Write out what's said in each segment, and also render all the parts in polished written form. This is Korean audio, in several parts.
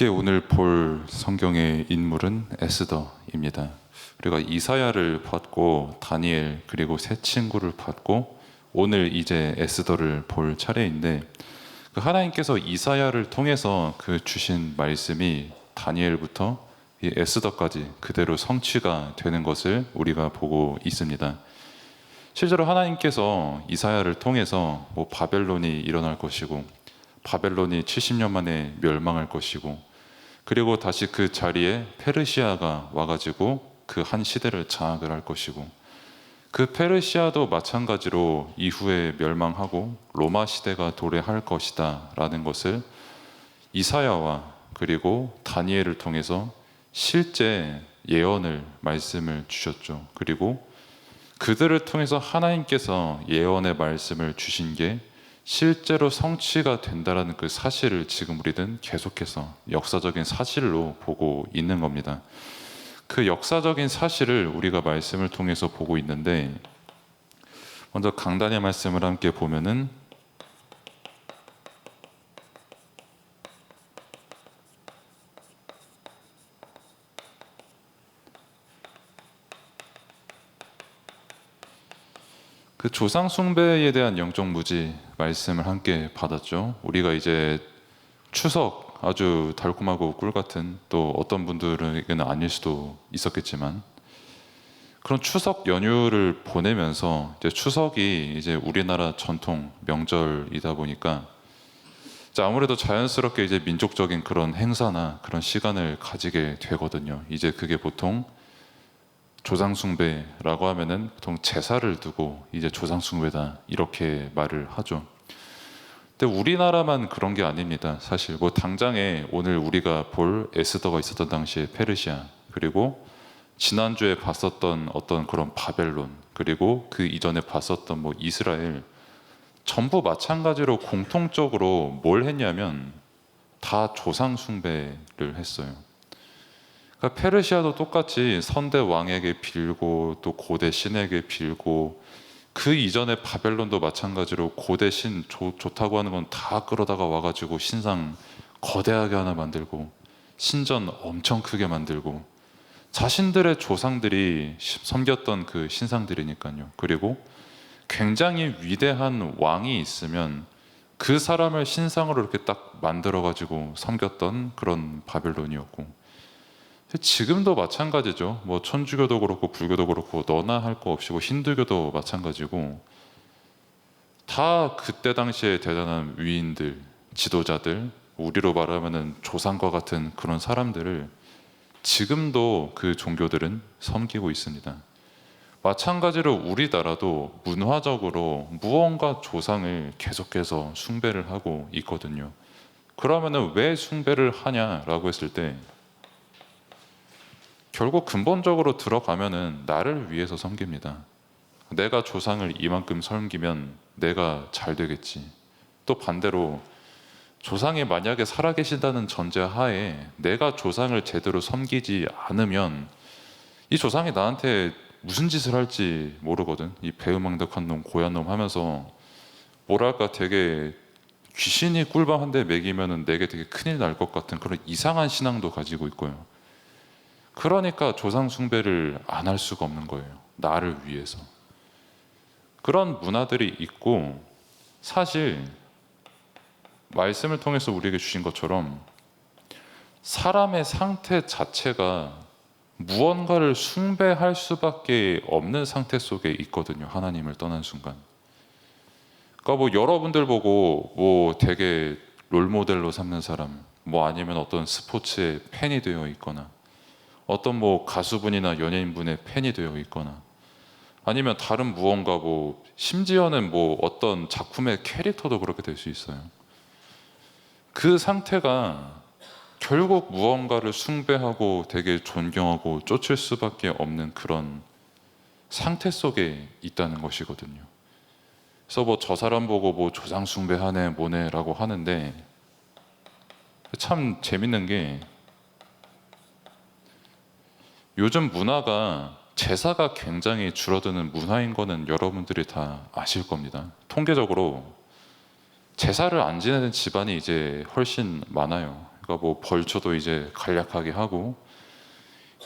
함께 오늘 볼 성경의 인물은 에스더입니다. 우리가 이사야를 봤고 다니엘 그리고 세 친구를 봤고 오늘 이제 에스더를 볼 차례인데, 그 하나님께서 이사야를 통해서 그 주신 말씀이 다니엘부터 이 에스더까지 그대로 성취가 되는 것을 우리가 보고 있습니다. 실제로 하나님께서 이사야를 통해서 바벨론이 일어날 것이고 바벨론이 70년 만에 멸망할 것이고, 그리고 다시 그 자리에 페르시아가 와가지고 그 한 시대를 장악을 할 것이고, 그 페르시아도 마찬가지로 이후에 멸망하고 로마 시대가 도래할 것이다 라는 것을 이사야와 그리고 다니엘을 통해서 실제 예언을 말씀을 주셨죠. 그리고 그들을 통해서 하나님께서 예언의 말씀을 주신 게 실제로 성취가 된다라는 그 사실을 지금 우리는 계속해서 역사적인 사실로 보고 있는 겁니다. 그 역사적인 사실을 우리가 말씀을 통해서 보고 있는데, 먼저 강단의 말씀을 함께 보면은 그 조상 숭배에 대한 영적 무지 말씀을 함께 받았죠. 우리가 이제 추석 아주 달콤하고 꿀 같은, 또 어떤 분들에게는 아닐 수도 있었겠지만 그런 추석 연휴를 보내면서 이제 추석이 이제 우리나라 전통 명절이다 보니까 아무래도 자연스럽게 이제 민족적인 그런 행사나 그런 시간을 가지게 되거든요. 이제 그게 보통 조상숭배라고 하면은 보통 제사를 두고 이제 조상숭배다 이렇게 말을 하죠. 근데 우리나라만 그런 게 아닙니다. 사실 당장에 오늘 우리가 볼 에스더가 있었던 당시에 페르시아, 그리고 지난주에 봤었던 어떤 그런 바벨론, 그리고 그 이전에 봤었던 이스라엘, 전부 마찬가지로 공통적으로 뭘 했냐면 다 조상숭배를 했어요. 그러니까 페르시아도 똑같이 선대 왕에게 빌고 또 고대 신에게 빌고, 그 이전에 바벨론도 마찬가지로 고대 신 좋다고 하는 건 다 끌어다가 와가지고 신상 거대하게 하나 만들고 신전 엄청 크게 만들고 자신들의 조상들이 섬겼던 그 신상들이니까요. 그리고 굉장히 위대한 왕이 있으면 그 사람을 신상으로 이렇게 딱 만들어가지고 섬겼던 그런 바벨론이었고, 지금도 마찬가지죠. 천주교도 그렇고 불교도 그렇고 너나 할 거 없이 힌두교도 마찬가지고, 다 그때 당시에 대단한 위인들, 지도자들, 우리로 말하면은 조상과 같은 그런 사람들을 지금도 그 종교들은 섬기고 있습니다. 마찬가지로 우리나라도 문화적으로 무언가 조상을 계속해서 숭배를 하고 있거든요. 그러면은 왜 숭배를 하냐라고 했을 때, 결국 근본적으로 들어가면은 나를 위해서 섬깁니다. 내가 조상을 이만큼 섬기면 내가 잘 되겠지. 또 반대로 조상이 만약에 살아계신다는 전제하에 내가 조상을 제대로 섬기지 않으면 이 조상이 나한테 무슨 짓을 할지 모르거든. 이 배은망덕한 놈, 고얀 놈 하면서 뭐랄까 되게 귀신이 꿀밤 한 대 먹이면은 내게 되게 큰일 날 것 같은 그런 이상한 신앙도 가지고 있고요. 그러니까 조상 숭배를 안 할 수가 없는 거예요. 나를 위해서. 그런 문화들이 있고, 사실 말씀을 통해서 우리에게 주신 것처럼 사람의 상태 자체가 무언가를 숭배할 수밖에 없는 상태 속에 있거든요. 하나님을 떠난 순간. 그러니까 여러분들 보고 되게 롤모델로 삼는 사람, 아니면 어떤 스포츠의 팬이 되어 있거나, 어떤 가수분이나 연예인분의 팬이 되어 있거나, 아니면 다른 무언가 심지어는 어떤 작품의 캐릭터도 그렇게 될 수 있어요. 그 상태가 결국 무언가를 숭배하고 되게 존경하고 쫓을 수밖에 없는 그런 상태 속에 있다는 것이거든요. 그래서 저 사람 보고 조상 숭배하네 뭐네 라고 하는데, 참 재밌는 게 요즘 문화가 제사가 굉장히 줄어드는 문화인 거는 여러분들이 다 아실 겁니다. 통계적으로 제사를 안 지내는 집안이 이제 훨씬 많아요. 그러니까 뭐 벌초도 이제 간략하게 하고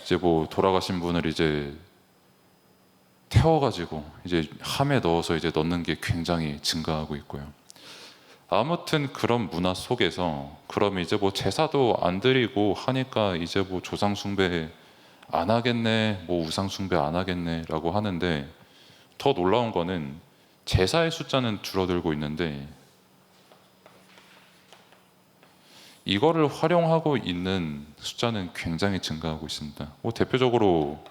이제 뭐 돌아가신 분을 이제 태워가지고 이제 함에 넣어서 이제 넣는 게 굉장히 증가하고 있고요. 아무튼 그런 문화 속에서 그럼 이제 뭐 제사도 안 드리고 하니까 이제 뭐 조상 숭배 안 하겠네, 뭐 우상 숭배 안 하겠네라고 하는데 더 놀라운 거는 제사의 숫자는 줄어들고 있는데 이거를 활용하고 있는 숫자는 굉장히 증가하고 있습니다. 뭐 대표적으로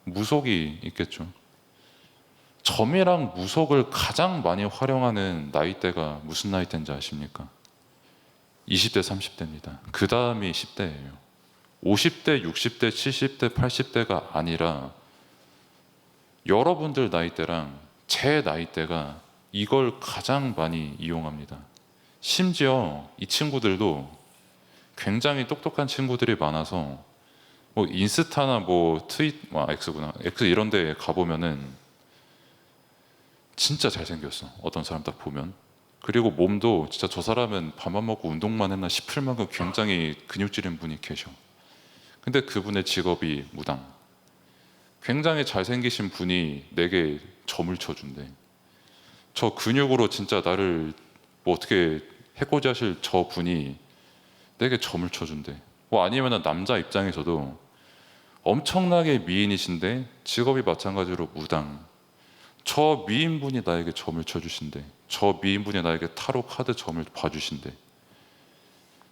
무속이 있겠죠. 점이랑 무속을 가장 많이 활용하는 나이대가 무슨 나이대인지 아십니까? 20대, 30대입니다. 그 다음이 10대예요. 50대, 60대, 70대, 80대가 아니라 여러분들 나이대랑 제 나이대가 이걸 가장 많이 이용합니다. 심지어 이 친구들도 굉장히 똑똑한 친구들이 많아서 뭐 인스타나 뭐 X구나. X 이런 데 가보면은 진짜 잘생겼어. 어떤 사람 딱 보면. 그리고 몸도 진짜 저 사람은 밥만 먹고 운동만 했나 싶을 만큼 굉장히 근육질인 분이 계셔. 근데 그분의 직업이 무당. 굉장히 잘생기신 분이 내게 점을 쳐준대. 저 근육으로 진짜 나를 뭐 어떻게 해코지 하실 저 분이 내게 점을 쳐준대. 뭐 아니면은 남자 입장에서도 엄청나게 미인이신데 직업이 마찬가지로 무당. 저 미인분이 나에게 점을 쳐주신대. 저 미인분이 나에게 타로 카드 점을 봐주신대.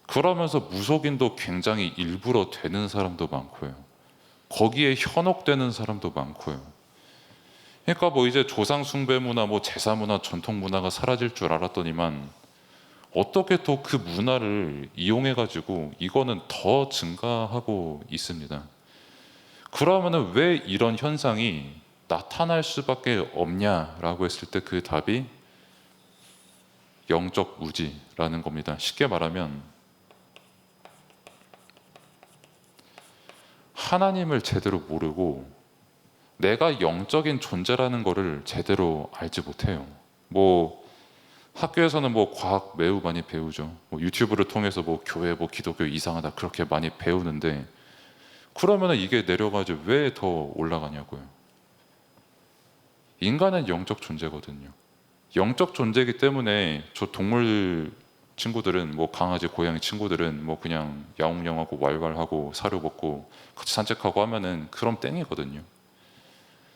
그러면서 무속인도 굉장히 일부러 되는 사람도 많고요. 거기에 현혹되는 사람도 많고요. 그러니까 뭐 이제 조상 숭배 문화, 뭐 제사 문화, 전통 문화가 사라질 줄 알았더니만 어떻게 또 그 문화를 이용해 가지고 이거는 더 증가하고 있습니다. 그러면은 왜 이런 현상이 나타날 수밖에 없냐라고 했을 때 그 답이 영적 무지라는 겁니다. 쉽게 말하면 하나님을 제대로 모르고 내가 영적인 존재라는 거를 제대로 알지 못해요. 뭐 학교에서는 뭐 과학 매우 많이 배우죠. 뭐 유튜브를 통해서 뭐 교회 뭐 기독교 이상하다 그렇게 많이 배우는데 그러면은 이게 내려가지고 왜 더 올라가냐고요. 인간은 영적 존재거든요. 영적 존재이기 때문에 저 동물 친구들은 뭐 강아지, 고양이 친구들은 뭐 그냥 야옹야옹하고 왈왈하고 사료 먹고 같이 산책하고 하면은 그럼 땡이거든요.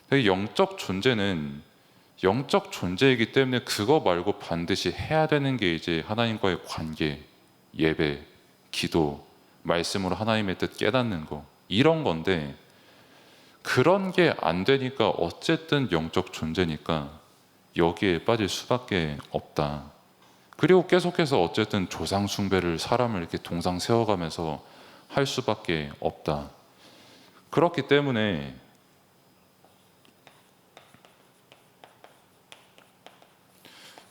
근데 영적 존재는 영적 존재이기 때문에 그거 말고 반드시 해야 되는 게 이제 하나님과의 관계, 예배, 기도, 말씀으로 하나님의 뜻 깨닫는 거 이런 건데 그런 게 안 되니까 어쨌든 영적 존재니까 여기에 빠질 수밖에 없다. 그리고 계속해서 어쨌든 조상 숭배를 사람을 이렇게 동상 세워가면서 할 수밖에 없다. 그렇기 때문에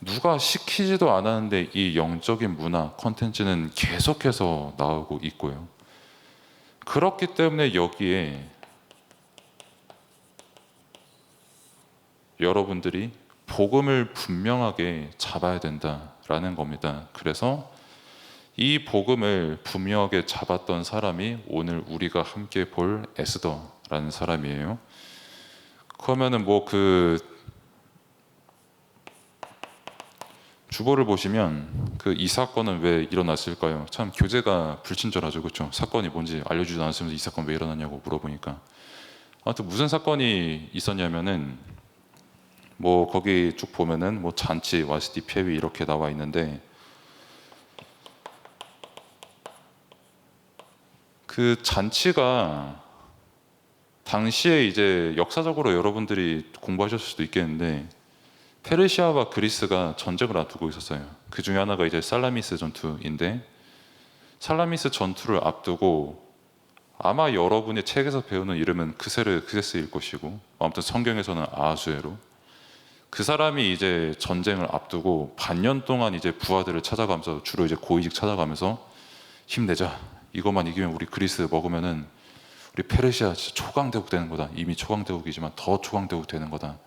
누가 시키지도 않았는데 이 영적인 문화 콘텐츠는 계속해서 나오고 있고요. 그렇기 때문에 여기에 여러분들이 복음을 분명하게 잡아야 된다라는 겁니다. 그래서 이 복음을 분명하게 잡았던 사람이 오늘 우리가 함께 볼 에스더라는 사람이에요. 그러면은 뭐 그 주보를 보시면 그 이 사건은 왜 일어났을까요? 참 교재가 불친절하죠, 그렇죠? 사건이 뭔지 알려주지도 않으면서 이 사건 왜 일어났냐고 물어보니까 아무튼 무슨 사건이 있었냐면은 뭐 거기 쭉 보면은 뭐 잔치, 와스티, 폐위 이렇게 나와 있는데 그 잔치가 당시에 이제 역사적으로 여러분들이 공부하셨을 수도 있겠는데 페르시아와 그리스가 전쟁을 앞두고 있었어요. 그 중에 하나가 이제 살라미스 전투인데 살라미스 전투를 앞두고 아마 여러분의 책에서 배우는 이름은 크세스일 것이고 아무튼 성경에서는 아하수에로 그 사람이 이제 전쟁을 앞두고 반년 동안 이제 부하들을 찾아가면서 주로 이제 고위직 찾아가면서 힘내자. 이것만 이기면 우리 그리스 먹으면은 우리 페르시아 진짜 초강대국 되는 거다. 이미 초강대국이지만 더 초강대국 되는 거다.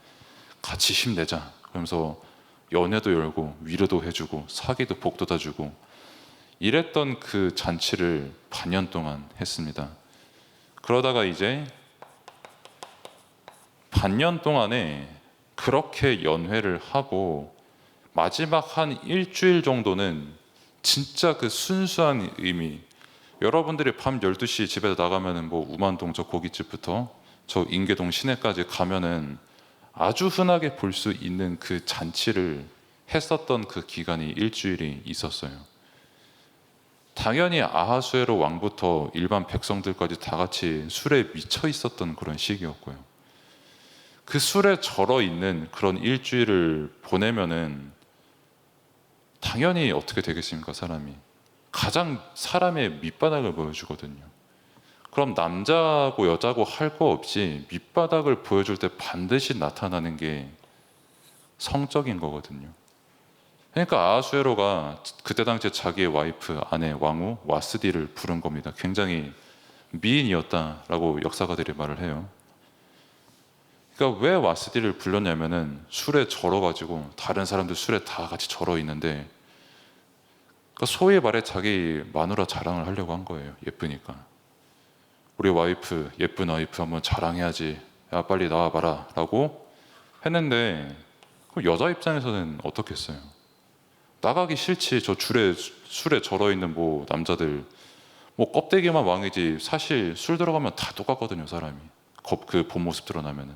같이 힘내자. 그러면서 연회도 열고 위로도 해주고 사기도 복도다 주고 이랬던 그 잔치를 반년 동안 했습니다. 그러다가 이제 반년 동안에 그렇게 연회를 하고 마지막 한 일주일 정도는 진짜 그 순수한 의미, 여러분들이 밤 12시 집에 나가면은 뭐 우만동 저 고깃집부터 저 인계동 시내까지 가면은 아주 흔하게 볼 수 있는 그 잔치를 했었던 그 기간이 일주일이 있었어요. 당연히 아하수에로 왕부터 일반 백성들까지 다 같이 술에 미쳐 있었던 그런 시기였고요. 그 술에 절어 있는 그런 일주일을 보내면은 당연히 어떻게 되겠습니까, 사람이? 가장 사람의 밑바닥을 보여주거든요. 그럼 남자고 여자고 할 거 없이 밑바닥을 보여줄 때 반드시 나타나는 게 성적인 거거든요. 그러니까 아하수에로가 그때 당시에 자기의 와이프, 아내 왕후 와스디를 부른 겁니다. 굉장히 미인이었다라고 역사가들이 말을 해요. 그러니까 왜 와스디를 불렀냐면은 술에 절어가지고 다른 사람들 술에 다 같이 절어 있는데, 그러니까 소위 말해 자기 마누라 자랑을 하려고 한 거예요. 예쁘니까. 우리 와이프, 예쁜 와이프 한번 자랑해야지. 야 빨리 나와봐라 라고 했는데, 그럼 여자 입장에서는 어떻겠어요? 나가기 싫지. 저 술에 절어있는 뭐 남자들 뭐 껍데기만 왕이지 사실 술 들어가면 다 똑같거든요, 사람이. 그 본 모습 드러나면은.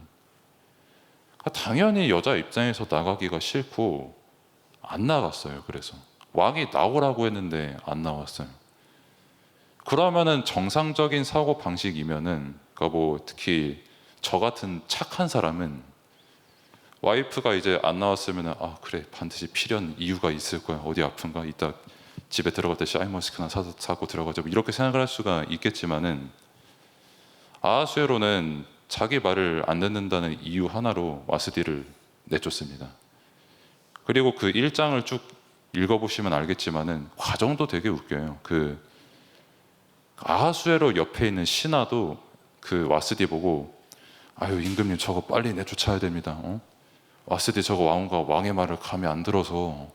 당연히 여자 입장에서 나가기가 싫고 안 나갔어요. 그래서 왕이 나오라고 했는데 안 나왔어요. 그러면은 정상적인 사고 방식이면은, 그러니까 뭐 특히 저 같은 착한 사람은 와이프가 이제 안 나왔으면은 아 그래 반드시 필연 이유가 있을 거야. 어디 아픈가? 이따 집에 들어갈 때 샤인머스크나 사고 들어가자. 뭐 이렇게 생각을 할 수가 있겠지만은, 아하수에로는 자기 말을 안 듣는다는 이유 하나로 와스디를 내쫓습니다. 그리고 그 일장을 쭉 읽어보시면 알겠지만은 과정도 되게 웃겨요. 그 아하수에로 옆에 있는 신하도 그 와스디 보고 아유 임금님 저거 빨리 내쫓아야 됩니다. 와스디 저거 왕후가 왕의 말을 감히 안 들어서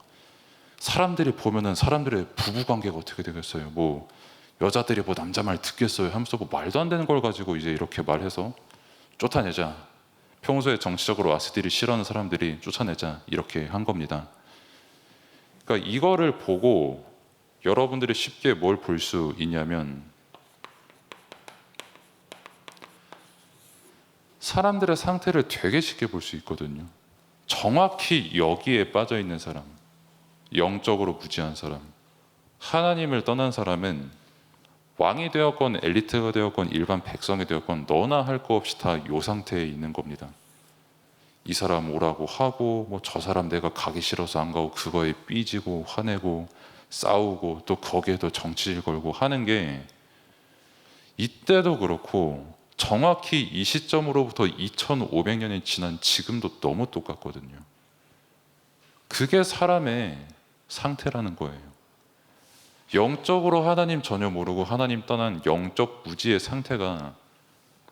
사람들이 보면은 사람들의 부부 관계가 어떻게 되겠어요? 뭐 여자들이 뭐 남자 말 듣겠어요? 하면서 뭐 말도 안 되는 걸 가지고 이제 이렇게 말해서 쫓아내자. 평소에 정치적으로 와스디를 싫어하는 사람들이 쫓아내자 이렇게 한 겁니다. 그러니까 이거를 보고 여러분들이 쉽게 뭘 볼 수 있냐면, 사람들의 상태를 되게 쉽게 볼 수 있거든요. 정확히 여기에 빠져 있는 사람, 영적으로 무지한 사람, 하나님을 떠난 사람은 왕이 되었건 엘리트가 되었건 일반 백성이 되었건 너나 할 거 없이 다 이 상태에 있는 겁니다. 이 사람 오라고 하고 뭐 저 사람 내가 가기 싫어서 안 가고 그거에 삐지고 화내고 싸우고 또 거기에도 정치질 걸고 하는 게, 이때도 그렇고 정확히 이 시점으로부터 2500년이 지난 지금도 너무 똑같거든요. 그게 사람의 상태라는 거예요. 영적으로 하나님 전혀 모르고 하나님 떠난 영적 무지의 상태가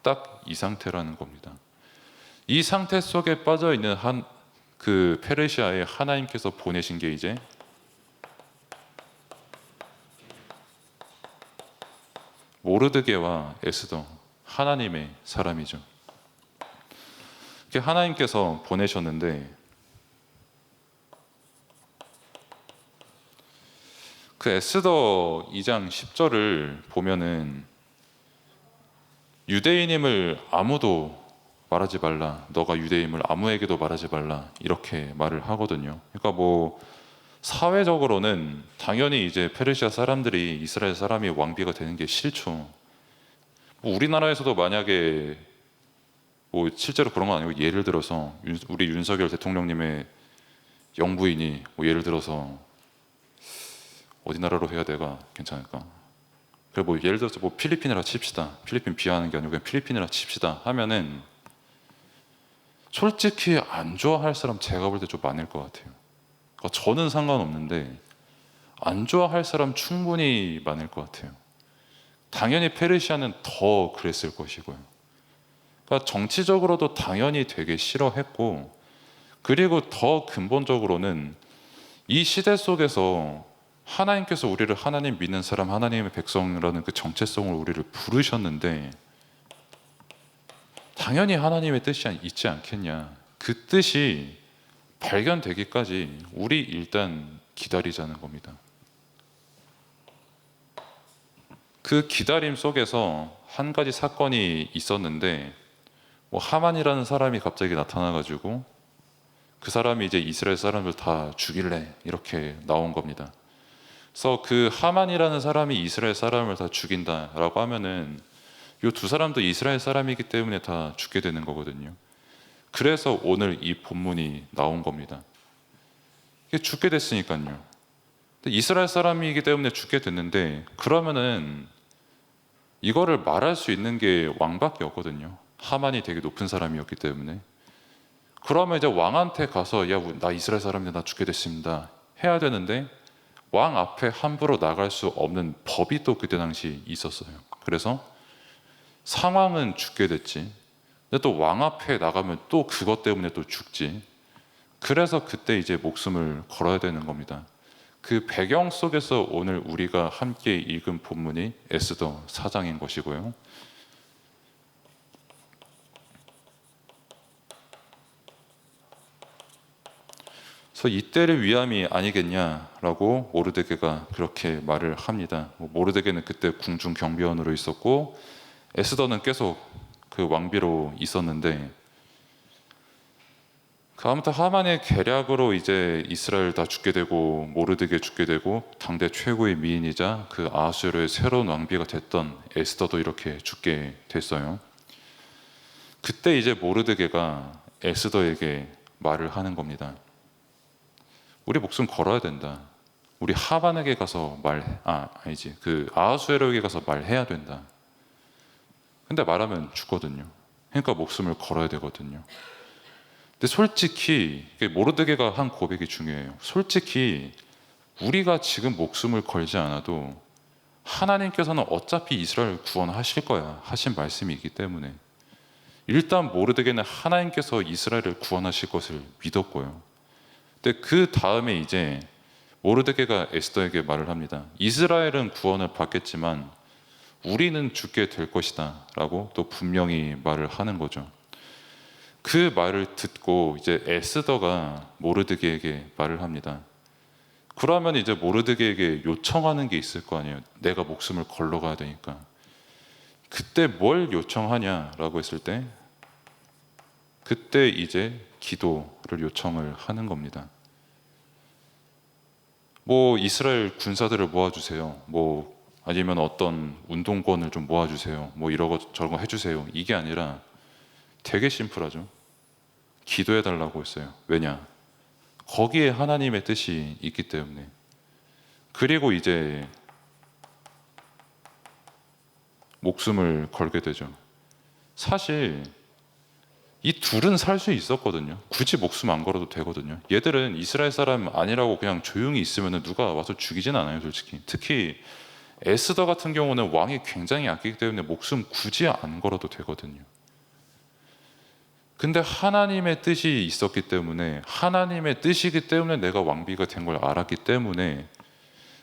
딱 이 상태라는 겁니다. 이 상태 속에 빠져 있는 그 페르시아에 하나님께서 보내신 게 이제 모르드게와 에스더, 하나님의 사람이죠. 하나님께서 보내셨는데, 그 에스더 2장 10절을 보면은 유대인임을 아무도 말하지 말라, 너가 유대인임을 아무에게도 말하지 말라 이렇게 말을 하거든요. 그러니까 뭐 사회적으로는 당연히 이제 페르시아 사람들이 이스라엘 사람이 왕비가 되는 게 싫죠. 뭐 우리나라에서도 만약에 뭐 실제로 그런 건 아니고, 예를 들어서 우리 윤석열 대통령님의 영부인이 뭐 예를 들어서 어디 나라로 해야 내가 괜찮을까? 그래 뭐 예를 들어서 뭐 필리핀이라 칩시다. 필리핀 비하하는 게 아니고 그냥 필리핀이라 칩시다 하면은 솔직히 안 좋아할 사람 제가 볼 때 좀 많을 것 같아요. 그러니까 저는 상관없는데 안 좋아할 사람 충분히 많을 것 같아요. 당연히 페르시아는 더 그랬을 것이고요. 그러니까 정치적으로도 당연히 되게 싫어했고, 그리고 더 근본적으로는 이 시대 속에서 하나님께서 우리를 하나님 믿는 사람, 하나님의 백성이라는 그 정체성을 우리를 부르셨는데 당연히 하나님의 뜻이 있지 않겠냐. 그 뜻이 발견되기까지 우리 일단 기다리자는 겁니다. 그 기다림 속에서 한 가지 사건이 있었는데 하만이라는 사람이 갑자기 나타나가지고 그 사람이 이제 이스라엘 사람들 다 죽일래 이렇게 나온 겁니다. 그래서 그 하만이라는 사람이 이스라엘 사람을 다 죽인다라고 하면은 이 두 사람도 이스라엘 사람이기 때문에 다 죽게 되는 거거든요. 그래서 오늘 이 본문이 나온 겁니다. 이게 죽게 됐으니까요. 이스라엘 사람이기 때문에 죽게 됐는데 그러면은 이거를 말할 수 있는 게 왕밖에 없거든요. 하만이 되게 높은 사람이었기 때문에. 그러면 이제 왕한테 가서 야, 나 이스라엘 사람인데 나 죽게 됐습니다 해야 되는데 왕 앞에 함부로 나갈 수 없는 법이 또 그때 당시 있었어요. 그래서 상황은 죽게 됐지. 근데 또 왕 앞에 나가면 또 그것 때문에 또 죽지. 그래서 그때 이제 목숨을 걸어야 되는 겁니다. 그 배경 속에서 오늘 우리가 함께 읽은 본문이 에스더 4장인 것이고요. 그래서 이때를 위함이 아니겠냐라고 모르드게가 그렇게 말을 합니다. 모르드게는 그때 궁중 경비원으로 있었고 에스더는 계속 그 왕비로 있었는데 아무튼 하만의 계략으로 이제 이스라엘 다 죽게 되고 모르드게 죽게 되고 당대 최고의 미인이자 그 아하수에로의 새로운 왕비가 됐던 에스더도 이렇게 죽게 됐어요. 그때 이제 모르드게가 에스더에게 말을 하는 겁니다. 우리 목숨 걸어야 된다. 우리 하만에게 가서 아니지. 그 아하수에로에게 가서 말해야 된다. 근데 말하면 죽거든요. 그러니까 목숨을 걸어야 되거든요. 근데 솔직히 모르드게가 한 고백이 중요해요. 솔직히 우리가 지금 목숨을 걸지 않아도 하나님께서는 어차피 이스라엘을 구원하실 거야 하신 말씀이 있기 때문에 일단 모르드게는 하나님께서 이스라엘을 구원하실 것을 믿었고요. 근데 그 다음에 이제 모르드게가 에스더에게 말을 합니다. 이스라엘은 구원을 받겠지만 우리는 죽게 될 것이다 라고 또 분명히 말을 하는 거죠. 그 말을 듣고 이제 에스더가 모르드게에게 말을 합니다. 그러면 이제 모르드게에게 요청하는 게 있을 거 아니에요. 내가 목숨을 걸러 가야 되니까. 그때 뭘 요청하냐라고 했을 때 그때 이제 기도를 요청을 하는 겁니다. 이스라엘 군사들을 모아주세요. 아니면 어떤 운동권을 좀 모아주세요. 이러고 저러고 해주세요. 이게 아니라 되게 심플하죠. 기도해달라고 했어요. 왜냐? 거기에 하나님의 뜻이 있기 때문에. 그리고 이제 목숨을 걸게 되죠. 사실 이 둘은 살 수 있었거든요. 굳이 목숨 안 걸어도 되거든요. 얘들은 이스라엘 사람 아니라고 그냥 조용히 있으면 누가 와서 죽이진 않아요, 솔직히. 특히 에스더 같은 경우는 왕이 굉장히 아끼기 때문에 목숨 굳이 안 걸어도 되거든요. 근데 하나님의 뜻이 있었기 때문에 하나님의 뜻이기 때문에 내가 왕비가 된 걸 알았기 때문에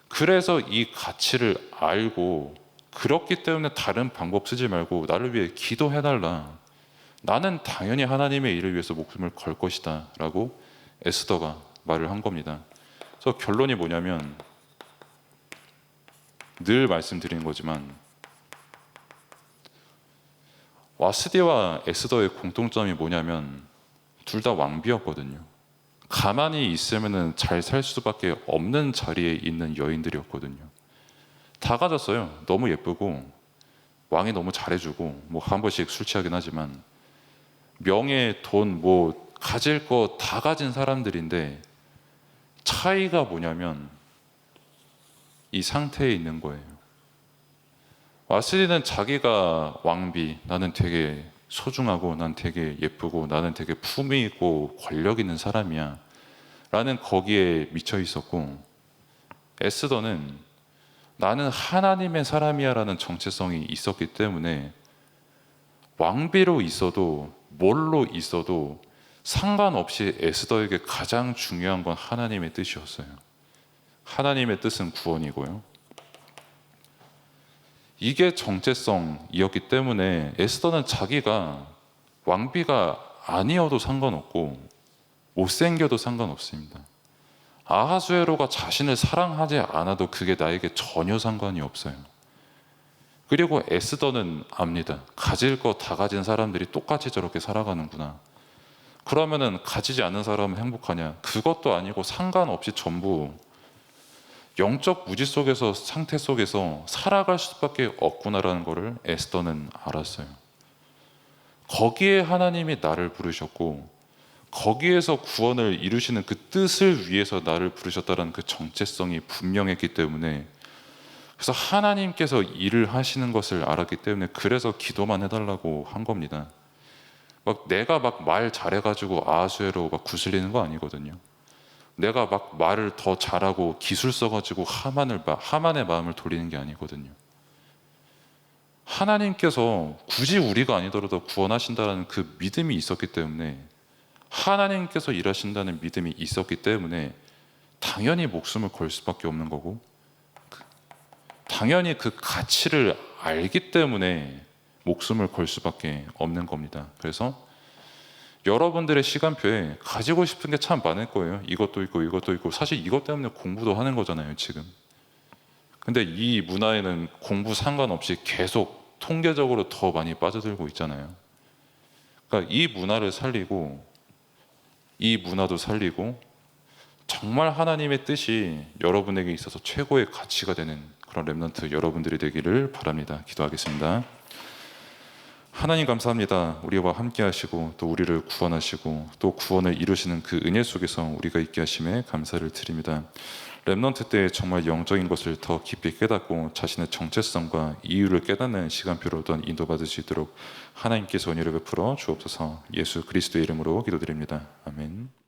그래서 이 가치를 알고 그렇기 때문에 다른 방법 쓰지 말고 나를 위해 기도해달라. 나는 당연히 하나님의 일을 위해서 목숨을 걸 것이다 라고 에스더가 말을 한 겁니다. 그래서 결론이 뭐냐면 늘 말씀드리는 거지만 와스디와 에스더의 공통점이 뭐냐면 둘 다 왕비였거든요. 가만히 있으면 잘 살 수밖에 없는 자리에 있는 여인들이었거든요. 다 가졌어요. 너무 예쁘고 왕이 너무 잘해주고 한 번씩 술 취하긴 하지만 명예, 돈, 가질 거 다 가진 사람들인데 차이가 뭐냐면 이 상태에 있는 거예요. 와스디는 자기가 왕비, 나는 되게 소중하고 난 되게 예쁘고 나는 되게 품위 있고 권력 있는 사람이야 라는 거기에 미쳐 있었고 에스더는 나는 하나님의 사람이야 라는 정체성이 있었기 때문에 왕비로 있어도 뭘로 있어도 상관없이 에스더에게 가장 중요한 건 하나님의 뜻이었어요. 하나님의 뜻은 구원이고요. 이게 정체성이었기 때문에 에스더는 자기가 왕비가 아니어도 상관없고 못생겨도 상관없습니다. 아하수에로가 자신을 사랑하지 않아도 그게 나에게 전혀 상관이 없어요. 그리고 에스더는 압니다. 가질 거 다 가진 사람들이 똑같이 저렇게 살아가는구나. 그러면은 가지지 않는 사람은 행복하냐? 그것도 아니고 상관없이 전부 영적 무지 속에서, 상태 속에서 살아갈 수밖에 없구나라는 것을 에스더는 알았어요. 거기에 하나님이 나를 부르셨고 거기에서 구원을 이루시는 그 뜻을 위해서 나를 부르셨다는 그 정체성이 분명했기 때문에, 그래서 하나님께서 일을 하시는 것을 알았기 때문에 그래서 기도만 해달라고 한 겁니다. 막 내가 막 말 잘해가지고 아하수에로 막 구슬리는 거 아니거든요. 내가 막 말을 더 잘하고 기술 써가지고 하만의 마음을 돌리는 게 아니거든요. 하나님께서 굳이 우리가 아니더라도 구원하신다는 그 믿음이 있었기 때문에, 하나님께서 일하신다는 믿음이 있었기 때문에 당연히 목숨을 걸 수밖에 없는 거고, 당연히 그 가치를 알기 때문에 목숨을 걸 수밖에 없는 겁니다. 그래서 여러분들의 시간표에 가지고 싶은 게 참 많을 거예요. 이것도 있고 이것도 있고, 사실 이것 때문에 공부도 하는 거잖아요 지금. 근데 이 문화에는 공부 상관없이 계속 통계적으로 더 많이 빠져들고 있잖아요. 그러니까 이 문화를 살리고 이 문화도 살리고 정말 하나님의 뜻이 여러분에게 있어서 최고의 가치가 되는 그런 렘넌트 여러분들이 되기를 바랍니다. 기도하겠습니다. 하나님 감사합니다. 우리와 함께 하시고 또 우리를 구원하시고 또 구원을 이루시는 그 은혜 속에서 우리가 있게 하심에 감사를 드립니다. 렘넌트 때 정말 영적인 것을 더 깊이 깨닫고 자신의 정체성과 이유를 깨닫는 시간표로 인도받을 수 있도록 하나님께서 은혜를 베풀어 주옵소서. 예수 그리스도의 이름으로 기도드립니다. 아멘.